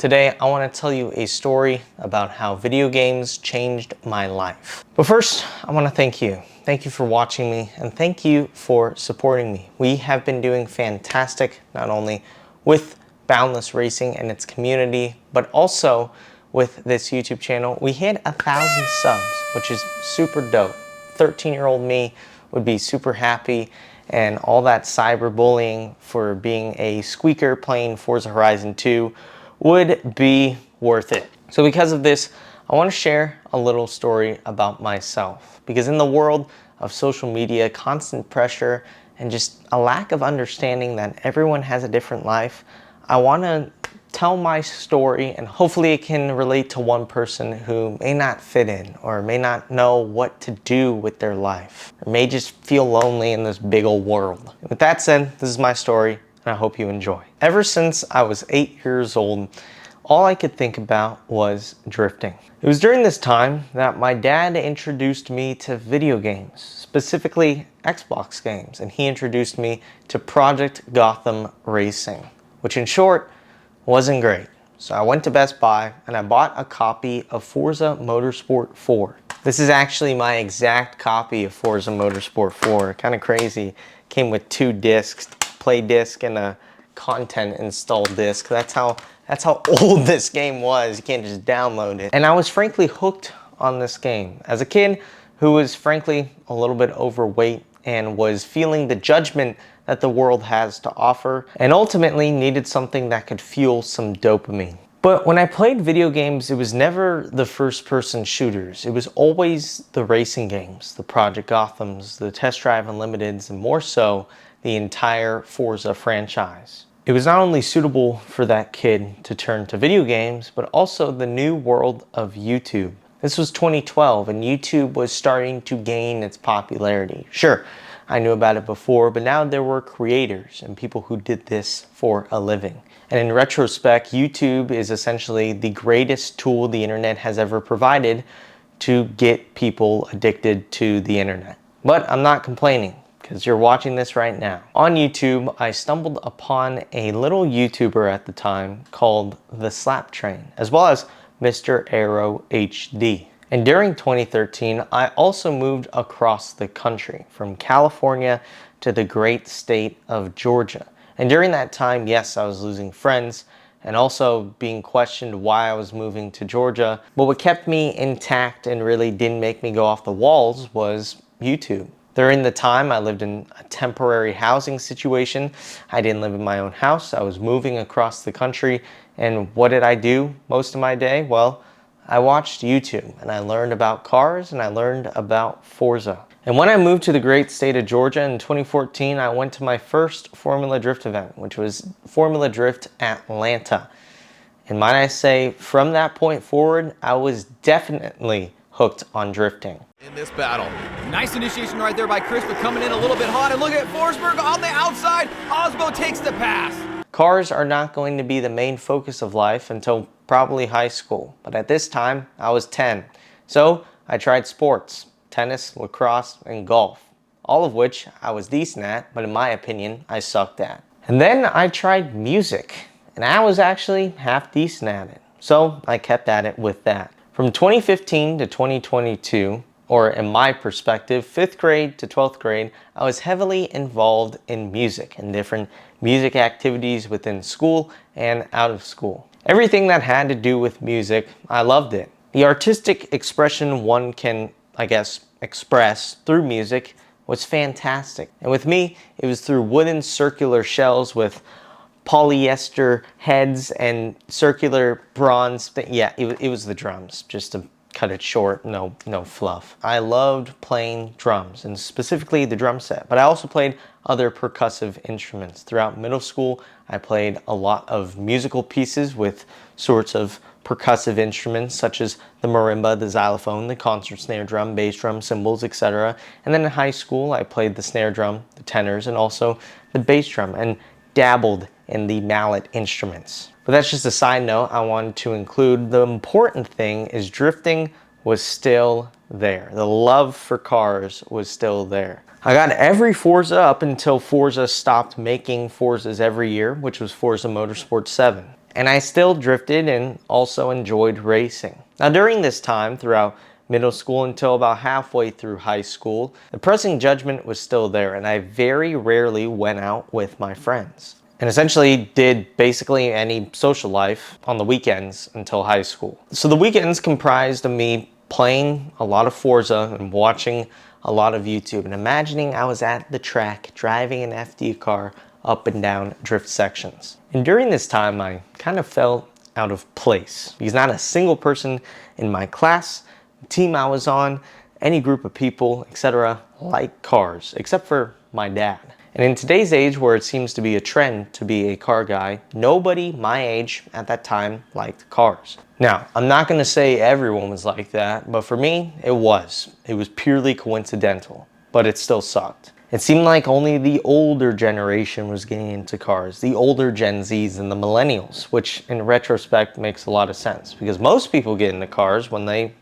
Today, I want to tell you a story about how video games changed my life. But first, I want to thank you. Thank you for watching me, and thank you for supporting me. We have been doing fantastic, not only with Boundless Racing and its community, but also with this YouTube channel. We hit 1,000 subs, which is super dope. 13-year-old me would be super happy, and all that cyberbullying for being a squeaker playing Forza Horizon 2 would be worth it. So because of this, I want to share a little story about myself, because in the world of social media, constant pressure, and just a lack of understanding that everyone has a different life, I want to tell my story, and hopefully it can relate to one person who may not fit in or may not know what to do with their life, or may just feel lonely in this big old world. With that said, this is my story, and I hope you enjoy. Ever since I was 8 years old, all I could think about was drifting. It was during this time that my dad introduced me to video games, specifically Xbox games, and he introduced me to Project Gotham Racing, which in short wasn't great. So I went to Best Buy and I bought a copy of Forza Motorsport 4. This is actually my exact copy of Forza Motorsport 4. Kind of crazy. Came with 2 discs, play disc and a content install disc. That's how old this game was. You can't just download it. And I was frankly hooked on this game. As a kid who was frankly a little bit overweight and was feeling the judgment that the world has to offer, and ultimately needed something that could fuel some dopamine. But when I played video games, it was never the first-person shooters. It was always the racing games, the Project Gothams, the Test Drive Unlimiteds, and more so, the entire Forza franchise. It was not only suitable for that kid to turn to video games, but also the new world of YouTube. This was 2012, and YouTube was starting to gain its popularity. Sure, I knew about it before, but now there were creators and people who did this for a living. And in retrospect, YouTube is essentially the greatest tool the internet has ever provided to get people addicted to the internet. But I'm not complaining, because you're watching this right now. On YouTube, I stumbled upon a little YouTuber at the time called The Slap Train, as well as Mr. Arrow HD. And during 2013, I also moved across the country from California to the great state of Georgia. And during that time, yes, I was losing friends and also being questioned why I was moving to Georgia. But what kept me intact and really didn't make me go off the walls was YouTube. During the time, I lived in a temporary housing situation. I didn't live in my own house. I was moving across the country. And what did I do most of my day? Well, I watched YouTube, and I learned about cars, and I learned about Forza. And when I moved to the great state of Georgia in 2014, I went to my first Formula Drift event, which was Formula Drift Atlanta. And might I say, from that point forward, I was definitely hooked on drifting. In this battle. Nice initiation right there by Chris, but coming in a little bit hot. And look at Forsberg on the outside. Osbo takes the pass. Cars are not going to be the main focus of life until probably high school, but at this time I was 10. So I tried sports, tennis, lacrosse, and golf, all of which I was decent at, but in my opinion, I sucked at. And then I tried music, and I was actually half decent at it. So I kept at it with that. From 2015 to 2022, or in my perspective, 5th grade to 12th grade, I was heavily involved in music and different music activities within school and out of school. Everything that had to do with music, I loved it. The artistic expression one can, I guess, express through music was fantastic. And with me, it was through wooden circular shells with polyester heads and circular bronze. Yeah, it was the drums, just to cut it short, no fluff. I loved playing drums, and specifically the drum set, but I also played other percussive instruments. Throughout middle school, I played a lot of musical pieces with sorts of percussive instruments such as the marimba, the xylophone, the concert snare drum, bass drum, cymbals, etc. And then in high school, I played the snare drum, the tenors, and also the bass drum, and dabbled in the mallet instruments. But that's just a side note I wanted to include. The important thing is drifting was still there. The love for cars was still there. I got every Forza up until Forza stopped making Forzas every year, which was Forza Motorsport 7. and I still drifted and also enjoyed racing. Now during this time, throughout middle school until about halfway through high school, the pressing judgment was still there, and I very rarely went out with my friends, and essentially did basically any social life on the weekends until high school. So the weekends comprised of me playing a lot of Forza and watching a lot of YouTube and imagining I was at the track driving an FD car up and down drift sections. And during this time, I kind of felt out of place because not a single person in my class, the team I was on, any group of people, etc., liked cars, except for my dad. And in today's age where it seems to be a trend to be a car guy, nobody my age at that time liked cars. Now, I'm not going to say everyone was like that, but for me, it was. It was purely coincidental, but it still sucked. It seemed like only the older generation was getting into cars, the older Gen Zs and the millennials, which in retrospect makes a lot of sense because most people get into cars when they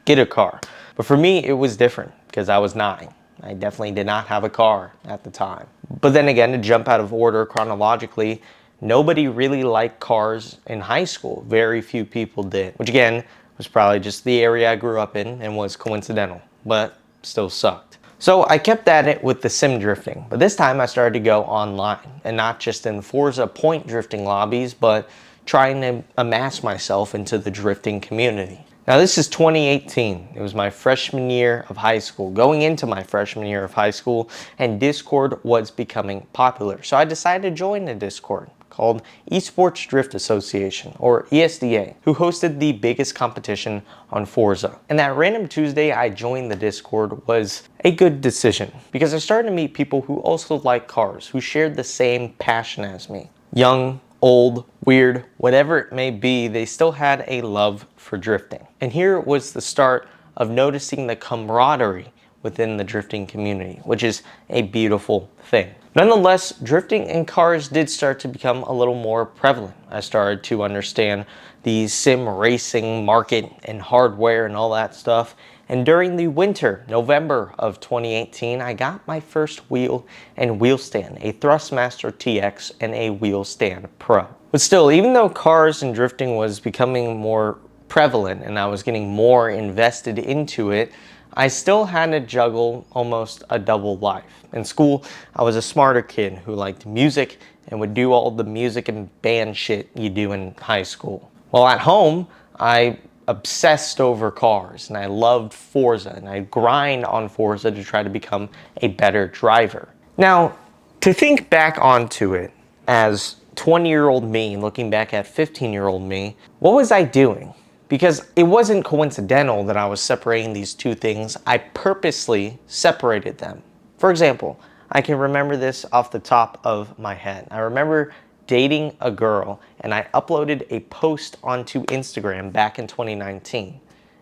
get a car. But for me, it was different because I was 9. I definitely did not have a car at the time. But then again, to jump out of order chronologically, nobody really liked cars in high school. Very few people did, which again, was probably just the area I grew up in and was coincidental, but still sucked. So I kept at it with the sim drifting, but this time I started to go online and not just in Forza point drifting lobbies, but trying to amass myself into the drifting community. Now this is 2018. It was my freshman year of high school, going into my freshman year of high school, and Discord was becoming popular. So I decided to join the Discord called Esports Drift Association, or ESDA, who hosted the biggest competition on Forza. And that random Tuesday I joined the Discord was a good decision because I started to meet people who also like cars, who shared the same passion as me. Young, old, weird, whatever it may be, they still had a love for drifting. And here was the start of noticing the camaraderie within the drifting community, which is a beautiful thing. Nonetheless, drifting in cars did start to become a little more prevalent. I started to understand the sim racing market and hardware and all that stuff. And during the winter, November of 2018, I got my first wheel and wheel stand, a Thrustmaster TX and a wheel stand Pro. But still, even though cars and drifting was becoming more prevalent and I was getting more invested into it, I still had to juggle almost a double life. In school, I was a smarter kid who liked music and would do all the music and band shit you do in high school. While at home, I obsessed over cars and I loved Forza and I grind on Forza to try to become a better driver. Now, to think back onto it as 20-year-old me looking back at 15-year-old me, what was I doing? Because it wasn't coincidental that I was separating these two things. I purposely separated them. For example, I can remember this off the top of my head. I remember dating a girl and I uploaded a post onto Instagram back in 2019.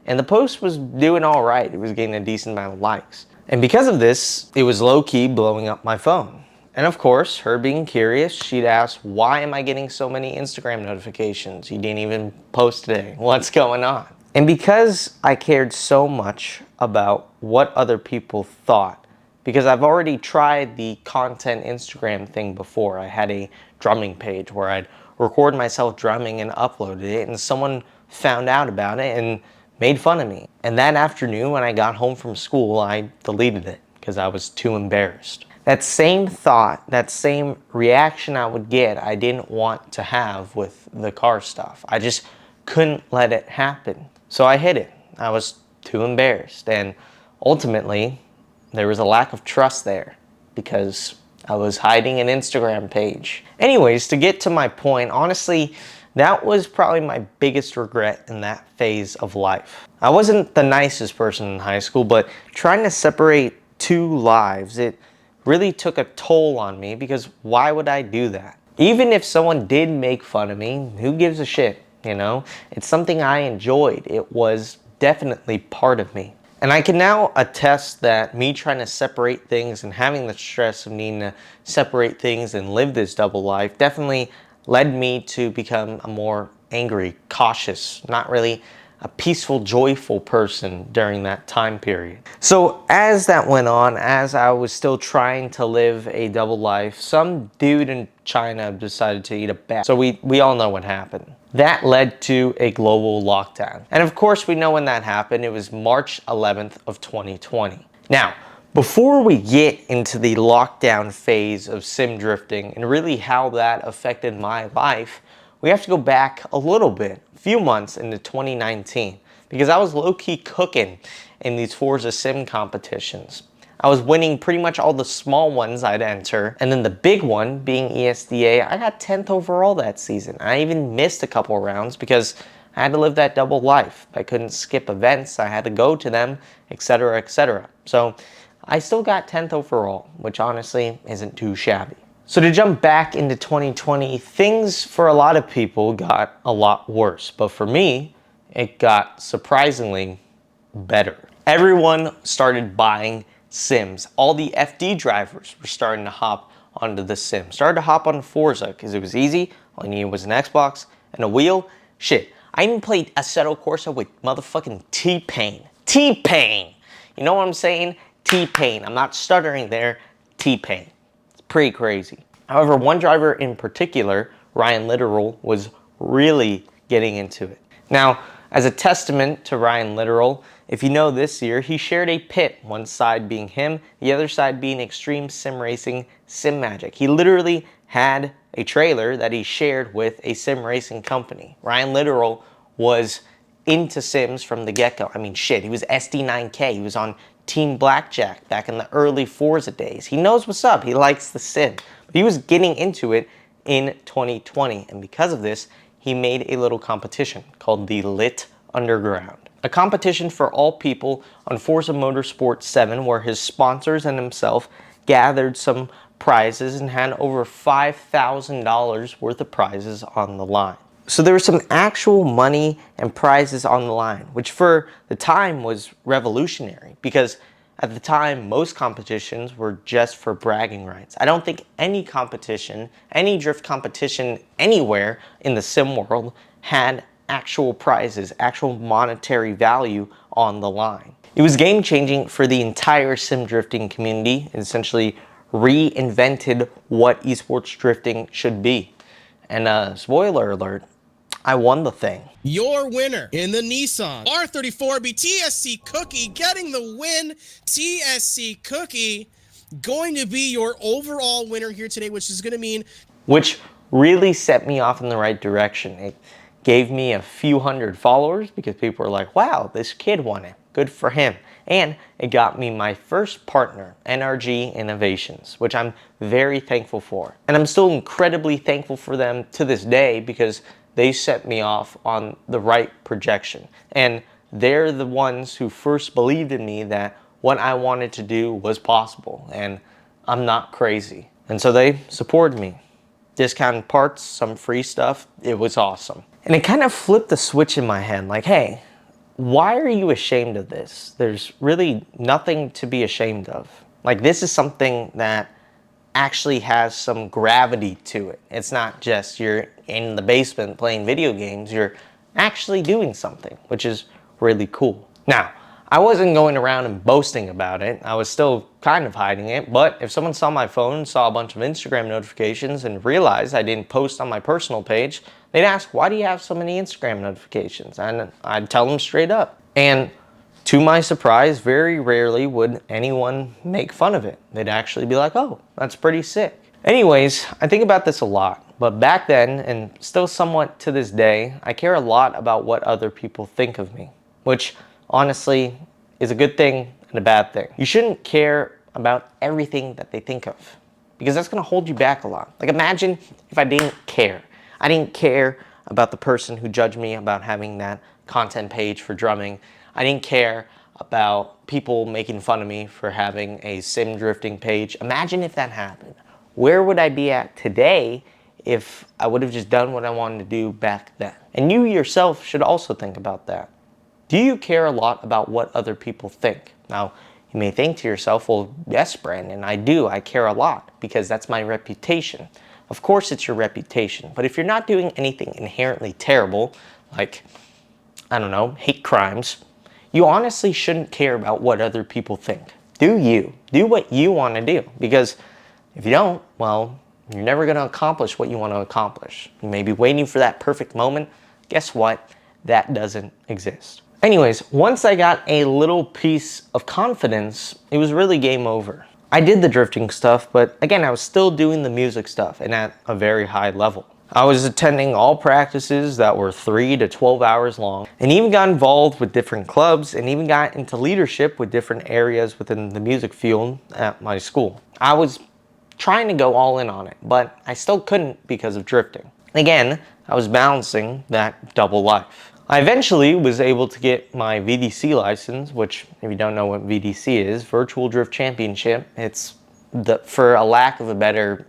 And the post was doing all right. It was getting a decent amount of likes. And because of this, it was low-key blowing up my phone. And of course, her being curious, she'd ask, why am I getting so many Instagram notifications? You didn't even post today. What's going on? And because I cared so much about what other people thought, because I've already tried the content Instagram thing before. I had a drumming page where I'd record myself drumming and uploaded it, and someone found out about it and made fun of me. And that afternoon when I got home from school, I deleted it because I was too embarrassed. That same thought, that same reaction I would get, I didn't want to have with the car stuff. I just couldn't let it happen. So I hid it. I was too embarrassed. And ultimately, there was a lack of trust there because I was hiding an Instagram page. Anyways, to get to my point, honestly, that was probably my biggest regret in that phase of life. I wasn't the nicest person in high school, but trying to separate two lives, it really took a toll on me because why would I do that? Even if someone did make fun of me, who gives a shit, you know? It's something I enjoyed. It was definitely part of me. And I can now attest that me trying to separate things and having the stress of needing to separate things and live this double life definitely led me to become a more angry, cautious, not really a peaceful, joyful person during that time period. So as that went on, as I was still trying to live a double life, some dude in China decided to eat a bat. So we all know what happened. That led to a global lockdown. And of course, we know when that happened. It was March 11th of 2020. Now, before we get into the lockdown phase of sim drifting and really how that affected my life, we have to go back a little bit, a few months into 2019, because I was low-key cooking in these Forza Sim competitions. I was winning pretty much all the small ones I'd enter, and then the big one, being ESDA, I got 10th overall that season. I even missed a couple rounds because I had to live that double life. I couldn't skip events, I had to go to them, etc., etc. So I still got 10th overall, which honestly isn't too shabby. So to jump back into 2020, things for a lot of people got a lot worse, but for me, it got surprisingly better. Everyone started buying Sims. All the FD drivers were starting to hop onto the Sim. Started to hop on Forza because it was easy. All you needed was an Xbox and a wheel. Shit, I even played Assetto Corsa with motherfucking T-Pain. T-Pain! You know what I'm saying? T-Pain. I'm not stuttering there. T-Pain. It's pretty crazy. However, one driver in particular, Ryan Literal, was really getting into it. Now, as a testament to Ryan Literal, if you know this year, he shared a pit, one side being him, the other side being Extreme Sim Racing Sim Magic. He literally had a trailer that he shared with a sim racing company. Ryan Literal was into Sims from the get-go. I mean, shit, he was SD9K, he was on Team Blackjack back in the early Forza days. He knows what's up, he likes the sim. But he was getting into it in 2020, and because of this, he made a little competition called the Lit Underground. A competition for all people on Forza Motorsport 7 where his sponsors and himself gathered some prizes and had over $5,000 worth of prizes on the line. So there was some actual money and prizes on the line, which for the time was revolutionary because at the time most competitions were just for bragging rights. I don't think any competition, any drift competition anywhere in the sim world had actual prizes, actual monetary value on the line. It was game-changing for the entire sim drifting community. It essentially reinvented what esports drifting should be. And spoiler alert, I won the thing. Your winner in the Nissan R34B TSC Cookie, getting the win. TSC Cookie going to be your overall winner here today, which is going to mean... Which really set me off in the right direction. It gave me a few hundred followers because people were like, wow, this kid won it. Good for him. And it got me my first partner, NRG Innovations, which I'm very thankful for. And I'm still incredibly thankful for them to this day because they set me off on the right projection. And they're the ones who first believed in me that what I wanted to do was possible. And I'm not crazy. And so they supported me. Discounted parts, some free stuff. It was awesome. And it kind of flipped the switch in my head. Like, hey, why are you ashamed of this? There's really nothing to be ashamed of. Like, this is something that actually has some gravity to it. It's not just you're in the basement playing video games. You're actually doing something, which is really cool. Now, I wasn't going around and boasting about it. I was still kind of hiding it, but if someone saw my phone, saw a bunch of Instagram notifications, and realized I didn't post on my personal page, they'd ask, why do you have so many Instagram notifications? And I'd tell them straight up. And to my surprise, very rarely would anyone make fun of it. They'd actually be like, oh, that's pretty sick. Anyways, I think about this a lot, but back then, and still somewhat to this day, I care a lot about what other people think of me, which honestly is a good thing and a bad thing. You shouldn't care about everything that they think of because that's gonna hold you back a lot. Like, imagine if I didn't care. I didn't care about the person who judged me about having that content page for drumming. I didn't care about people making fun of me for having a sim drifting page. Imagine if that happened. Where would I be at today if I would have just done what I wanted to do back then? And you yourself should also think about that. Do you care a lot about what other people think? Now, you may think to yourself, well, yes, Brandon, I do. I care a lot because that's my reputation. Of course it's your reputation, but if you're not doing anything inherently terrible, like, I don't know, hate crimes, you honestly shouldn't care about what other people think. Do you. Do what you want to do. Because if you don't, well, you're never going to accomplish what you want to accomplish. You may be waiting for that perfect moment. Guess what? That doesn't exist. Anyways, once I got a little piece of confidence, it was really game over. I did the drifting stuff, but again, I was still doing the music stuff and at a very high level. I was attending all practices that were 3 to 12 hours long, and even got involved with different clubs and even got into leadership with different areas within the music field at my school. I was trying to go all in on it, but I still couldn't because of drifting. Again, I was balancing that double life. I eventually was able to get my VDC license, which, if you don't know what VDC is, Virtual Drift Championship. It's for a lack of a better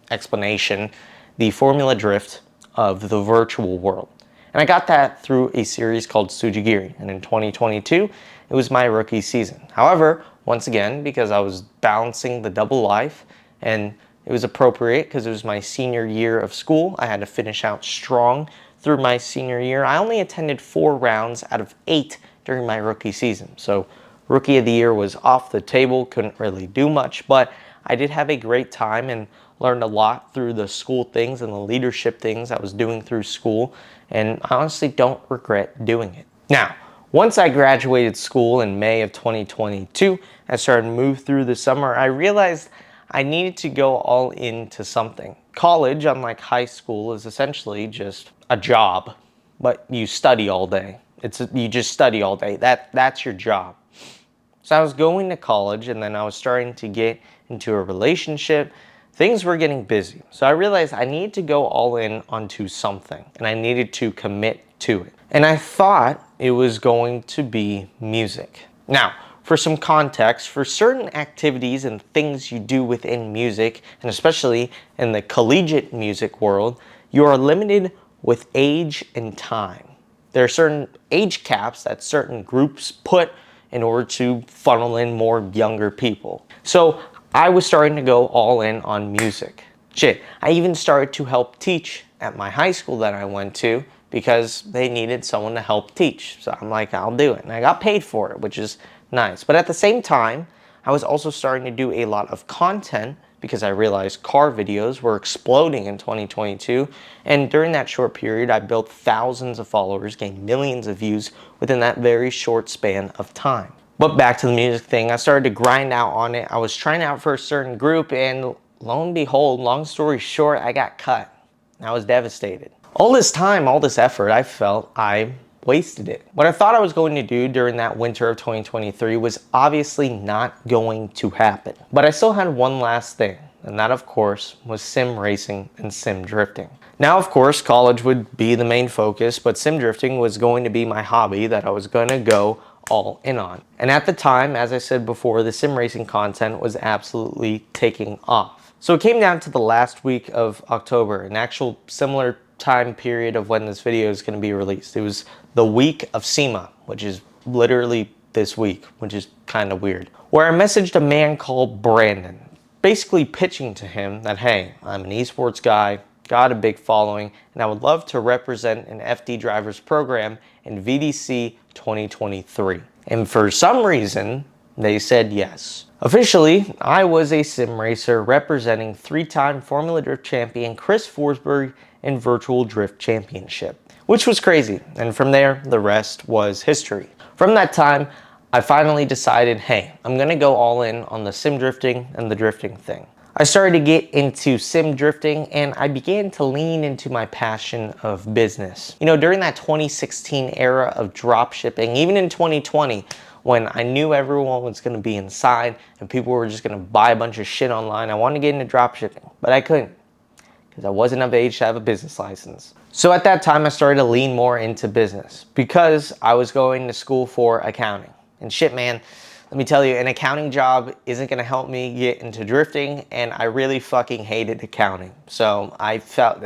explanation, the Formula Drift of the virtual world. And I got that through a series called Tsujigiri, and in 2022, it was my rookie season. However, once again, because I was balancing the double life, and it was appropriate because it was my senior year of school, I had to finish out strong through my senior year. I only attended 4 rounds out of 8 during my rookie season. So rookie of the year was off the table, couldn't really do much, but I did have a great time and learned a lot through the school things and the leadership things I was doing through school, and I honestly don't regret doing it. Now, once I graduated school in May of 2022, I started to move through the summer, I realized I needed to go all into something. College, unlike high school, is essentially just a job, but you study all day. You just study all day. That's your job. So I was going to college, and then I was starting to get into a relationship. Things were getting busy. So I realized I needed to go all in onto something, and I needed to commit to it. And I thought it was going to be music. Now, for some context, for certain activities and things you do within music, and especially in the collegiate music world, you are limited with age and time. There are certain age caps that certain groups put in order to funnel in more younger people. So I was starting to go all in on music. Shit, I even started to help teach at my high school that I went to because they needed someone to help teach. So I'm like, I'll do it. And I got paid for it, which is nice. But at the same time, I was also starting to do a lot of content because I realized car videos were exploding in 2022. And during that short period, I built thousands of followers, gained millions of views within that very short span of time. But back to the music thing, I started to grind out on it. I was trying out for a certain group, and lo and behold, long story short, I got cut. I was devastated. All this time, all this effort, I felt I wasted it. What I thought I was going to do during that winter of 2023 was obviously not going to happen. But I still had one last thing, and that of course was sim racing and sim drifting. Now of course college would be the main focus, but sim drifting was going to be my hobby that I was going to go all in on. And at the time, as I said before, the sim racing content was absolutely taking off. So it came down to the last week of October, an actual similar time period of when this video is going to be released. It was the week of SEMA, which is literally this week, which is kind of weird, where I messaged a man called Brandon, basically pitching to him that, hey, I'm an esports guy, got a big following, and I would love to represent an FD drivers program in VDC 2023. And for some reason, they said yes. Officially, I was a sim racer representing 3-time Formula Drift champion Chris Forsberg in Virtual Drift Championship, which was crazy. And from there, the rest was history. From that time, I finally decided, hey, I'm gonna go all in on the sim drifting and the drifting thing. I started to get into sim drifting, and I began to lean into my passion of business. You know, during that 2016 era of drop shipping, even in 2020, when I knew everyone was going to be inside and people were just going to buy a bunch of shit online, I wanted to get into drop shipping, but I couldn't because I wasn't of age to have a business license. So at that time, I started to lean more into business because I was going to school for accounting. And shit, man, let me tell you, an accounting job isn't going to help me get into drifting, and I really fucking hated accounting. So I felt,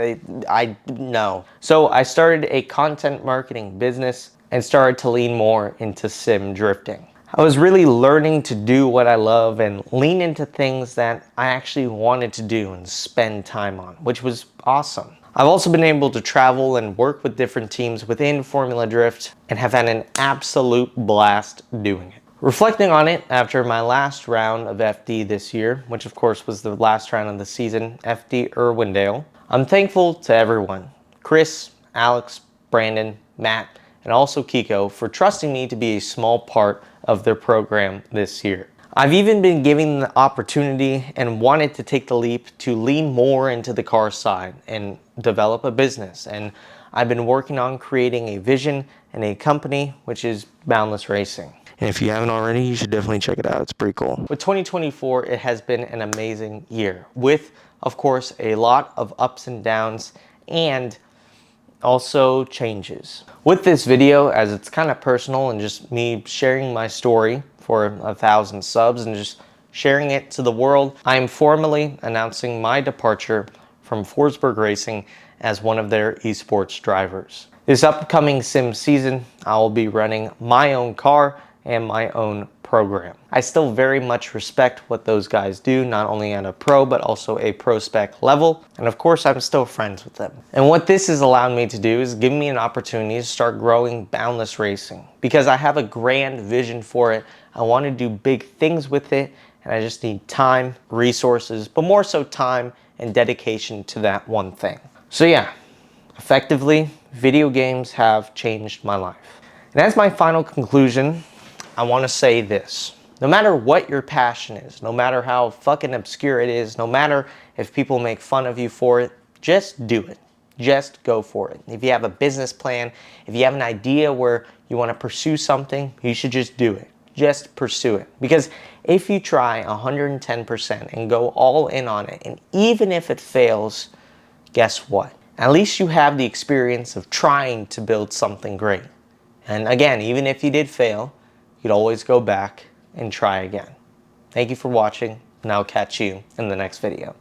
no. So I started a content marketing business and started to lean more into sim drifting. I was really learning to do what I love and lean into things that I actually wanted to do and spend time on, which was awesome. I've also been able to travel and work with different teams within Formula Drift and have had an absolute blast doing it. Reflecting on it after my last round of FD this year, which of course was the last round of the season, FD Irwindale, I'm thankful to everyone, Chris, Alex, Brandon, Matt, and also Kiko, for trusting me to be a small part of their program this year. I've even been given the opportunity and wanted to take the leap to lean more into the car side and develop a business. And I've been working on creating a vision and a company, which is Boundless Racing. And if you haven't already, you should definitely check it out. It's pretty cool. With 2024, it has been an amazing year with, of course, a lot of ups and downs and also changes. With this video, as it's kind of personal and just me sharing my story for 1,000 subs and just sharing it to the world, I am formally announcing my departure from Forsberg Racing as one of their esports drivers. This upcoming sim season, I will be running my own car and my own program. I still very much respect what those guys do, not only at a pro, but also a pro spec level. And of course, I'm still friends with them. And what this has allowed me to do is give me an opportunity to start growing Boundless Racing because I have a grand vision for it. I want to do big things with it, and I just need time, resources, but more so time and dedication to that one thing. So yeah, effectively, video games have changed my life. And as my final conclusion, I want to say this. No matter what your passion is, no matter how fucking obscure it is, no matter if people make fun of you for it, just do it. Just go for it. If you have a business plan, if you have an idea where you want to pursue something, you should just do it. Just pursue it. Because if you try 110% and go all in on it, and even if it fails, guess what? At least you have the experience of trying to build something great. And again, even if you did fail, you could always go back and try again. Thank you for watching, and I'll catch you in the next video.